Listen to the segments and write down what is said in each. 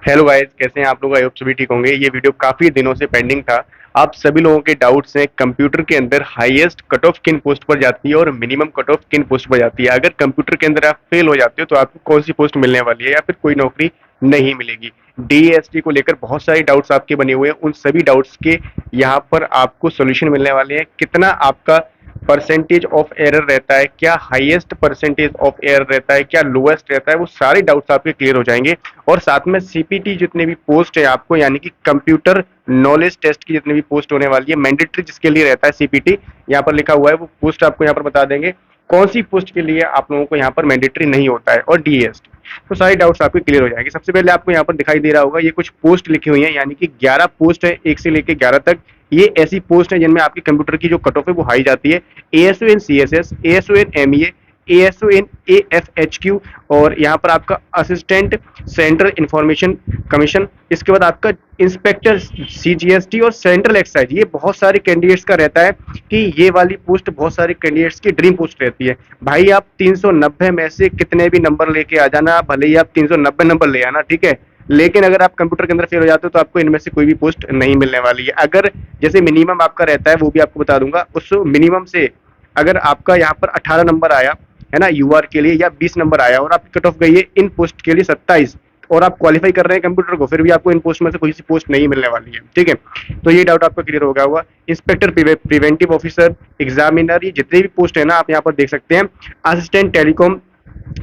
Hello guys, कैसे हैं आप लोग? आई होप सभी ठीक होंगे। ये वीडियो काफी दिनों से पेंडिंग था। आप सभी लोगों के डाउट्स हैं कंप्यूटर के अंदर highest cut of kin post पर जाती है और minimum cut of kin post पर जाती है। अगर कंप्यूटर के अंदर आप फेल हो जाते हो तो आपको कौन सी पोस्ट मिलने वाली है या फिर कोई नौकरी नहीं मिलेगी। डीएसटी को लेकर बहुत सारे डाउट्स आपके बने हुए हैं। उन सभी डाउट्स के यहाँ पर आपको सोल्यूशन मिलने वाले हैं। कितना आपका परसेंटेज ऑफ एरर रहता है, क्या हाईएस्ट परसेंटेज ऑफ एरर रहता है, क्या लोएस्ट रहता है, वो सारे डाउट्स आपके क्लियर हो जाएंगे। और साथ में सीपीटी जितने भी पोस्ट है आपको, यानी कि कंप्यूटर नॉलेज टेस्ट की जितनी भी पोस्ट होने वाली है, मैंडेटरी जिसके लिए रहता है सीपीटी, यहाँ पर लिखा हुआ है, वो पोस्ट आपको यहाँ पर बता देंगे कौन सी पोस्ट के लिए आप लोगों को यहाँ पर मैंडेटरी नहीं होता है, और डीएसटी। तो सारे डाउट्स आपके क्लियर हो जाएंगे। सबसे पहले आपको यहाँ पर दिखाई दे रहा होगा, ये कुछ पोस्ट लिखी हुई है, यानी कि 11 पोस्ट है, 1 से लेकर 11 तक। ये ऐसी पोस्ट है जिनमें आपकी कंप्यूटर की जो कट ऑफ है वो हाई जाती है। एएसओ इन सीएसएस, एएसओ इन एमईए, एएसओ इन एएफएचक्यू, और यहाँ पर आपका असिस्टेंट सेंट्रल इंफॉर्मेशन कमीशन, इसके बाद आपका इंस्पेक्टर सीजीएसटी और सेंट्रल एक्साइज। ये बहुत सारे कैंडिडेट्स का रहता है कि ये वाली पोस्ट बहुत सारे कैंडिडेट्स की ड्रीम पोस्ट रहती है। भाई आप 390 में से कितने भी नंबर लेके आ जाना, भले ही आप 390 नंबर ले आना, ठीक है, लेकिन अगर आप कंप्यूटर के अंदर फेल हो जाते हो तो आपको इनमें से कोई भी पोस्ट नहीं मिलने वाली है। अगर जैसे मिनिमम आपका रहता है वो भी आपको बता दूंगा, उस मिनिमम से अगर आपका यहाँ पर 18 नंबर आया है ना यूआर के लिए, या 20 नंबर आया और आपकी कट ऑफ गई है इन पोस्ट के लिए 27, और आप क्वालिफाई कर रहे हैं कंप्यूटर को, फिर भी आपको इन पोस्ट में से कोई सी पोस्ट नहीं मिलने वाली है, ठीक है। तो ये डाउट आपका क्लियर हो गया होगा। इंस्पेक्टर प्रिवेंटिव ऑफिसर, एग्जामिनर, ये जितने भी पोस्ट है ना आप यहाँ पर देख सकते हैं। Assistant telecom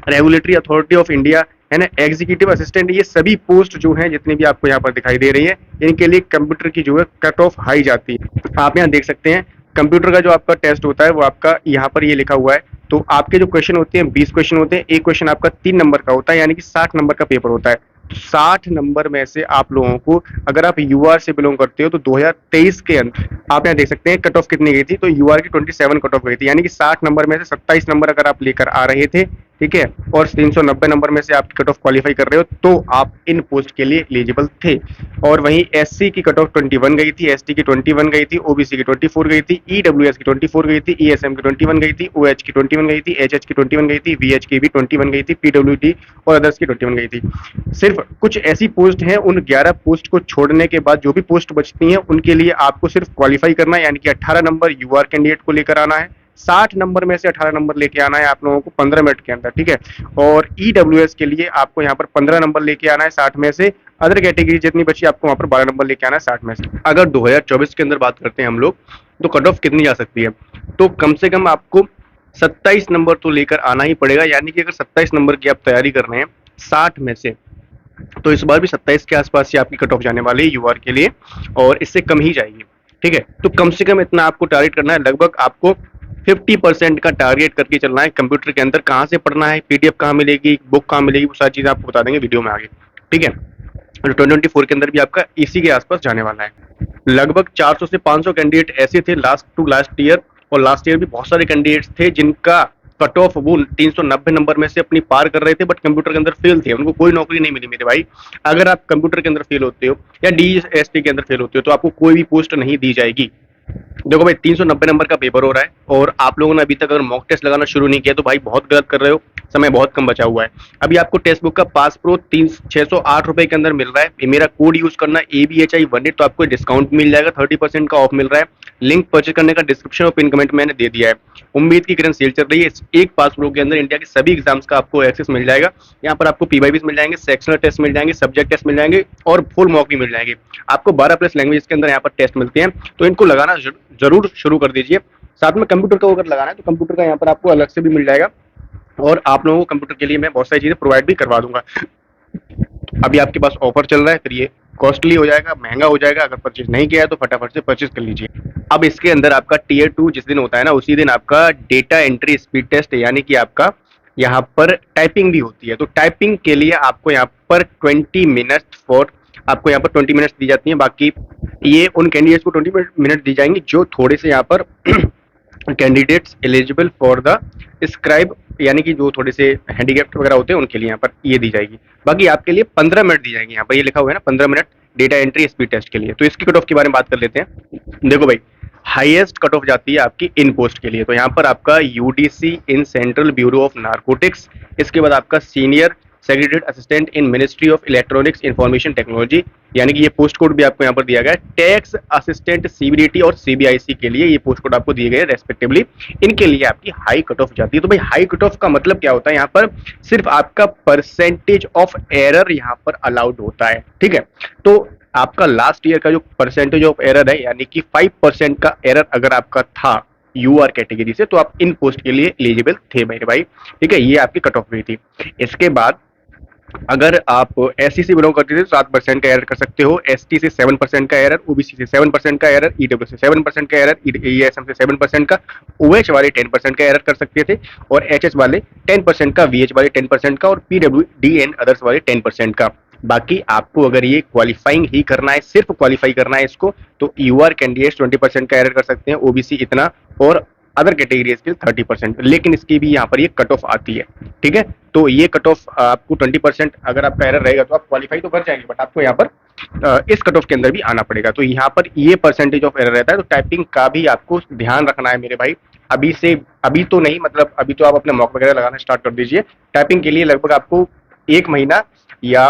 regulatory authority of India, है ना, एग्जीक्यूटिव असिस्टेंट, ये सभी पोस्ट जो हैं जितनी भी आपको यहाँ पर दिखाई दे रही है, इनके लिए कंप्यूटर की जो है कट ऑफ हाई जाती है। आप यहाँ देख सकते हैं कंप्यूटर का जो आपका टेस्ट होता है वो आपका यहाँ पर ये लिखा हुआ है। तो आपके जो क्वेश्चन होते हैं 20 क्वेश्चन होते हैं, एक क्वेश्चन आपका 3 नंबर का होता है, यानी कि 60 नंबर का पेपर होता है। तो 60 नंबर में से आप लोगों को, अगर आप यूआर से बिलोंग करते हो तो 2023 के अंदर आप यहाँ देख सकते हैं कट ऑफ कितनी गई थी। तो यूआर की 27 कट ऑफ गई थी, यानी कि 60 नंबर में से 27 नंबर अगर आप लेकर आ रहे थे, ठीक है, और 390 नंबर में से आप कट ऑफ क्वालिफाई कर रहे हो, तो आप इन पोस्ट के लिए एलिजिबल थे। और वहीं एससी की कट ऑफ 21 गई थी, एसटी की 21 गई थी, ओबीसी की 24 गई थी, ईडब्ल्यूएस की 24 गई थी, ईएसएम की 21 गई थी, ओएच की 21 गई थी, एचएच की 21 गई थी, वीएच की भी 21 गई थी, पीडब्ल्यूडी और अदर्स की 21 गई थी। सिर्फ कुछ ऐसी पोस्ट हैं, उन 11 पोस्ट को छोड़ने के बाद जो भी पोस्ट बचती हैं उनके लिए आपको सिर्फ क्वालिफाई करना है, यानी कि 18 नंबर यूआर कैंडिडेट को लेकर आना है। 60 नंबर में से 18 नंबर लेके आना है आप लोगों को 15 मिनट के अंदर, ठीक है। और ईडब्ल्यूएस के लिए आपको यहाँ पर 15 नंबर लेके आना है 60 में से। अदर कैटेगरी जितनी बची आपको वहां पर 12 नंबर लेके आना है 60 में से। अगर 2024 के अंदर बात करते हैं हम लोग, तो कट ऑफ कितनी जा सकती है? तो कम से कम आपको 27 नंबर तो लेकर आना ही पड़ेगा, यानी कि अगर 27 नंबर की आप तैयारी कर रहे हैं 60 में से, तो इस बार भी 27 के आसपास से आपकी कट ऑफ जाने वाली है यूआर के लिए, और इससे कम ही जाएगी, ठीक है। तो कम से कम इतना आपको टारगेट करना है। लगभग आपको 50% का टारगेट करके चलना है। कंप्यूटर के अंदर कहाँ से पढ़ना है, पीडीएफ कहाँ मिलेगी, बुक कहाँ मिलेगी, वो सारी चीजें आपको बता देंगे वीडियो में आगे, ठीक है। और 2024 के अंदर भी आपका इसी के आसपास जाने वाला है। लगभग 400 से 500 कैंडिडेट ऐसे थे लास्ट टू लास्ट ईयर, और लास्ट ईयर भी बहुत सारे कैंडिडेट्स थे जिनका कट ऑफ वो 390 नंबर में से अपनी पार कर रहे थे, बट कंप्यूटर के अंदर फेल थे, उनको कोई नौकरी नहीं मिली। मेरे भाई, अगर आप कंप्यूटर के अंदर फेल होते हो या डीएसटी के अंदर फेल होते हो तो आपको कोई भी पोस्ट नहीं दी जाएगी। देखो भाई, 390 नंबर का पेपर हो रहा है और आप लोगों ने अभी तक अगर मॉक टेस्ट लगाना शुरू नहीं किया तो भाई बहुत गलत कर रहे हो, समय बहुत कम बचा हुआ है। अभी आपको टेक्स्ट बुक का पास प्रो 608 रुपए के अंदर मिल रहा है। मेरा कोड यूज करना ABHI18, तो आपको डिस्काउंट मिल जाएगा, 30% का ऑफ मिल रहा है। लिंक परचेज करने का डिस्क्रिप्शन और पिन कमेंट मैंने दे दिया है। उम्मीद की किरण सेल चल रही है। इस एक पास प्रो के अंदर इंडिया के सभी एग्जाम्स का आपको एक्सेस मिल जाएगा। यहाँ पर आपको पीवाईबीस मिल जाएंगे, सेक्शनल टेस्ट मिल जाएंगे, सब्जेक्ट टेस्ट मिल जाएंगे और फुल मॉक भी मिल जाएंगे। आपको 12+ लैंग्वेज के अंदर यहाँ पर टेस्ट मिलते हैं, तो इनको लगाना जरूर शुरू कर दीजिए। साथ में कंप्यूटर का अगर लगाना है तो कंप्यूटर का यहाँ पर आपको अलग से भी मिल जाएगा, और आप लोगों को कंप्यूटर के लिए मैं बहुत सारी चीजें प्रोवाइड भी करवा दूंगा। अभी आपके पास ऑफर चल रहा है, फिर ये कॉस्टली हो जाएगा, महंगा हो जाएगा। अगर परचेज नहीं किया है तो फटाफट से परचेज कर लीजिए। अब इसके अंदर आपका टीयर 2 जिस दिन होता है ना, उसी दिन आपका डेटा एंट्री स्पीड टेस्ट, यानी कि आपका यहाँ पर टाइपिंग भी होती है। तो टाइपिंग के लिए आपको यहाँ पर 20 मिनट्स दी जाती है। बाकी ये उन कैंडिडेट्स को 20 मिनट दी जाएंगी जो थोड़े से यहाँ पर candidates eligible for the scribe, यानी कि जो थोड़े से हैंडीकैप्ड वगैरह होते हैं उनके लिए यहाँ पर ये दी जाएगी। बाकी आपके लिए 15 मिनट दी जाएंगी। यहाँ पर ये लिखा हुआ है ना, 15 minute data entry speed test के लिए। तो इसकी कट ऑफ के बारे में बात कर लेते हैं। देखो भाई, हाईएस्ट कट ऑफ जाती है आपकी इन पोस्ट के लिए। तो यहाँ पर आपका UDC in central bureau of narcotics, इसके बाद आपका senior secretary assistant in ministry of electronics information technology, यानी कि ये पोस्ट कोड भी आपको यहाँ पर दिया गया है। टैक्स असिस्टेंट सीबीडीटी और सीबीआईसी के लिए ये पोस्ट कोड आपको दिए गए रेस्पेक्टिवली, इनके लिए आपकी हाई कट ऑफ जाती है। तो भाई हाई कट ऑफ का मतलब क्या होता है, यहाँ पर सिर्फ आपका परसेंटेज ऑफ एरर यहाँ पर अलाउड होता है, ठीक है। तो आपका लास्ट ईयर का जो परसेंटेज ऑफ एरर है, यानी कि 5% का एरर अगर आपका था यूआर कैटेगरी से, तो आप इन पोस्ट के लिए एलिजिबल थे मेरे भाई, ठीक है। ये आपकी कट ऑफ हुई थी। इसके बाद अगर आप एससी से बिलोंग करते थे तो 7% का एरर कर सकते हो, एसटी से 7% का एरर, ओबीसी से 7% का एरर, ईडब्ल्यू से 7% का एरर, ईएसएम से 7% का, ओएच वाले 10% का एरर कर सकते थे, और एचएच वाले 10% का, वीएच वाले 10% का, और पीडब्ल्यू डी एंड अदर्स वाले 10% का। बाकी आपको अगर ये क्वालिफाइंग ही करना है, सिर्फ क्वालिफाई करना है इसको, तो यूआर कैंडिडेट्स 20% का एरर कर सकते हैं, ओबीसी इतना, और अदर कैटेगरीज के 30%, लेकिन इसकी भी यहाँ पर ये कट ऑफ आती है, ठीक है। तो ये कट ऑफ आपको 20% अगर आपका एरर रहेगा तो आप क्वालिफाई तो कर जाएंगे, बट आपको यहाँ पर इस कट ऑफ के अंदर भी आना पड़ेगा। तो यहाँ पर ये परसेंटेज ऑफ एरर रहता है। तो टाइपिंग का भी आपको ध्यान रखना है मेरे भाई, अभी से, अभी तो नहीं, मतलब अभी तो आप अपने मॉक वगैरह लगाना स्टार्ट कर दीजिए। टाइपिंग के लिए लगभग आपको 1 महीना या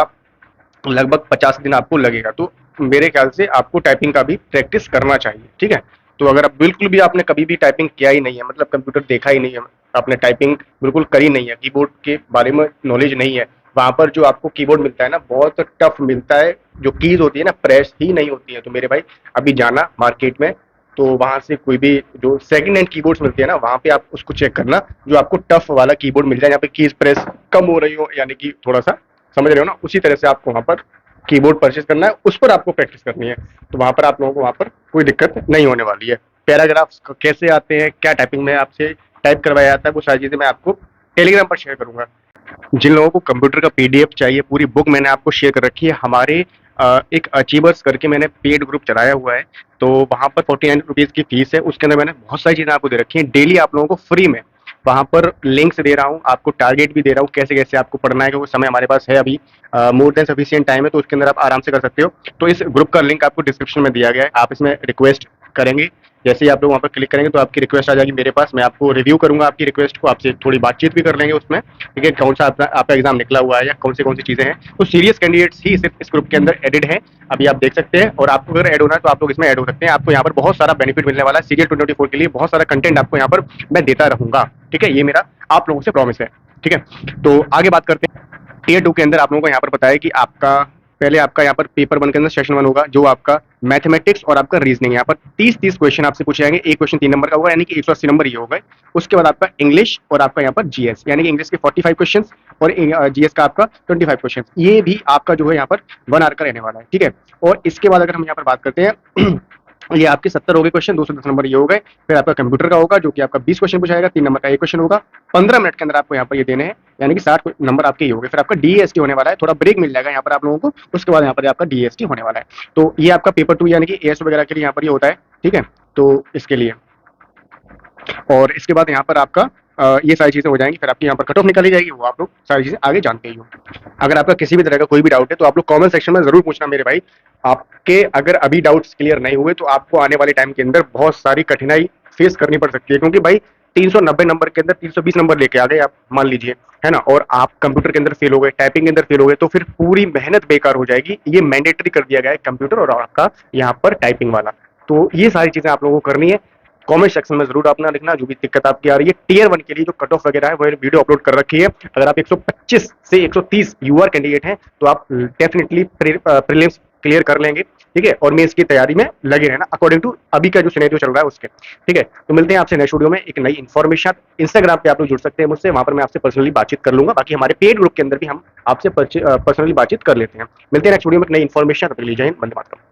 लगभग 50 दिन आपको लगेगा। तो मेरे ख्याल से आपको टाइपिंग का भी प्रैक्टिस करना चाहिए, ठीक है। तो अगर आप बिल्कुल भी आपने कभी भी टाइपिंग किया ही नहीं है, मतलब कंप्यूटर देखा ही नहीं है, आपने टाइपिंग बिल्कुल करी नहीं है, कीबोर्ड के बारे में नॉलेज नहीं है, वहां पर जो आपको कीबोर्ड मिलता है ना, बहुत टफ मिलता है, जो कीज होती है ना, प्रेस ही नहीं होती है। तो मेरे भाई अभी जाना मार्केट में, तो वहां से कोई भी जो सेकंड हैंड कीबोर्ड्स मिलती है ना, वहां पे आप उसको चेक करना, जो आपको टफ वाला कीबोर्ड मिल जाए, यहाँ पे कीज प्रेस कम हो रही हो, यानी कि थोड़ा सा समझ रहे हो ना, उसी तरह से आपको वहां पर कीबोर्ड परचेज करना है, उस पर आपको प्रैक्टिस करनी है। तो वहां पर आप लोगों को वहां पर कोई दिक्कत नहीं होने वाली है। पैराग्राफ्स कैसे आते हैं, क्या टाइपिंग में आपसे टाइप करवाया जाता है, वो सारी चीजें मैं आपको टेलीग्राम पर शेयर करूंगा। जिन लोगों को कंप्यूटर का पीडीएफ चाहिए, पूरी बुक मैंने आपको शेयर कर रखी है। हमारे एक अचीवर्स करके मैंने पेड ग्रुप चलाया हुआ है, तो वहां पर 49 रुपीज की फीस है, उसके अंदर मैंने बहुत सारी चीजें आपको दे रखी है, डेली आप लोगों को फ्री में वहां पर लिंक्स दे रहा हूँ, आपको टारगेट भी दे रहा हूँ, कैसे कैसे आपको पढ़ना है, क्योंकि समय हमारे पास है अभी, मोर देन सफिशिएंट टाइम है, तो उसके अंदर आप आराम से कर सकते हो। तो इस ग्रुप का लिंक आपको डिस्क्रिप्शन में दिया गया है, आप इसमें रिक्वेस्ट करेंगे, जैसे ही आप लोग वहाँ पर क्लिक करेंगे तो आपकी रिक्वेस्ट आ जाएगी मेरे पास, मैं आपको रिव्यू करूंगा आपकी रिक्वेस्ट को, आपसे थोड़ी बातचीत भी कर लेंगे उसमें, ठीक है, कौन सा आपका एग्जाम निकला हुआ है या कौन सी चीजें हैं। तो सीरियस कैंडिडेट्स ही सिर्फ इस ग्रुप के अंदर एडेड है, अभी आप देख सकते हैं, और आपको अगर ऐड होना है तो आप लोग इसमें ऐड हो सकते हैं। आपको यहाँ पर बहुत सारा बेनिफिट मिलने वाला है, सीरियल 2024 के लिए बहुत सारा कंटेंट आपको यहाँ पर मैं देता रहूंगा, ठीक है, ये मेरा आप लोगों से प्रॉमिस है, ठीक है। तो आगे बात करते हैं। टीयर 2 के अंदर आप लोगों को यहाँ पर बताया कि आपका पहले आपका यहाँ पर पेपर 1 के अंदर सेशन 1 होगा, जो आपका मैथमेटिक्स और आपका रीजनिंग, यहाँ पर 30 क्वेश्चन आपसे पूछे जाएंगे, एक क्वेश्चन 3 नंबर का होगा, यानी कि 180 नंबर ये होगा। उसके बाद आपका इंग्लिश और आपका यहाँ पर जीएस, यानी कि इंग्लिश के 45 क्वेश्चन और जीएस का आपका 25 क्वेश्चन, ये भी आपका जो है यहाँ पर 1 आवर का रहने वाला है, ठीक है। और इसके बाद अगर हम यहाँ पर बात करते हैं ये आपके 70 हो गए क्वेश्चन, 210 नंबर ये हो गए। फिर आपका कंप्यूटर का होगा, जो कि आपका 20 क्वेश्चन पूछाएगा, 3 नंबर का एक क्वेश्चन होगा, 15 मिनट के अंदर आपको यहाँ पर ये देने हैं, यानी कि 60 नंबर आपके ये हो गए। फिर आपका डीएसटी होने वाला है, थोड़ा ब्रेक मिल जाएगा यहाँ पर आप लोगों को, उसके बाद यहाँ पर आपका डीएसटी होने वाला है। तो ये आपका पेपर 2 यानी कि एएस वगैरह के लिए यहाँ पर ये होता है, ठीक है, तो इसके लिए। और इसके बाद यहाँ पर आपका ये सारी चीजें हो जाएंगी, फिर आपकी यहाँ पर कट ऑफ निकाली जाएगी, वो आप लोग सारी चीजें आगे जानते ही हो। अगर आपका किसी भी तरह का कोई भी डाउट है तो आप लोग कमेंट सेक्शन में जरूर पूछना मेरे भाई। आपके अगर अभी डाउट्स क्लियर नहीं हुए तो आपको आने वाले टाइम के अंदर बहुत सारी कठिनाई फेस करनी पड़ सकती है, क्योंकि भाई 390 नंबर के अंदर 320 नंबर लेके आ गए आप, मान लीजिए, है ना, और आप कंप्यूटर के अंदर फेल हो गए, टाइपिंग के अंदर फेल हो गए, तो फिर पूरी मेहनत बेकार हो जाएगी। ये मैंडेटरी कर दिया गया है कंप्यूटर और आपका यहाँ पर टाइपिंग वाला। तो ये सारी चीजें आप लोगों को करनी है। कमेंट सेक्शन में जरूर अपना लिखना जो भी दिक्कत आपकी आ रही है। टीयर 1 के लिए जो कट ऑफ वगैरह है वो वीडियो अपलोड कर रखी है। अगर आप 125 से 130 यूआर कैंडिडेट हैं तो आप डेफिनेटली प्रीलिम्स क्लियर कर लेंगे, ठीक है, और मेंस की तैयारी में लगे रहना अकॉर्डिंग टू अभी का जो सिनेरियो चल रहा है उसके, ठीक है। तो मिलते हैं आपसे नेक्स्ट वीडियो में एक नई इन्फॉर्मेशन। इंस्टाग्राम पे आप लोग जुड़ सकते हैं मुझसे, वहां पर मैं आपसे पर्सनली बातचीत कर लूंगा। बाकी हमारे पेड ग्रुप के अंदर भी हम आपसे पर्सनली बातचीत कर लेते हैं। मिलते हैं नेक्स्ट वीडियो में एक नई इन्फॉर्मेशन। जय हिंद, वंदे मातरम।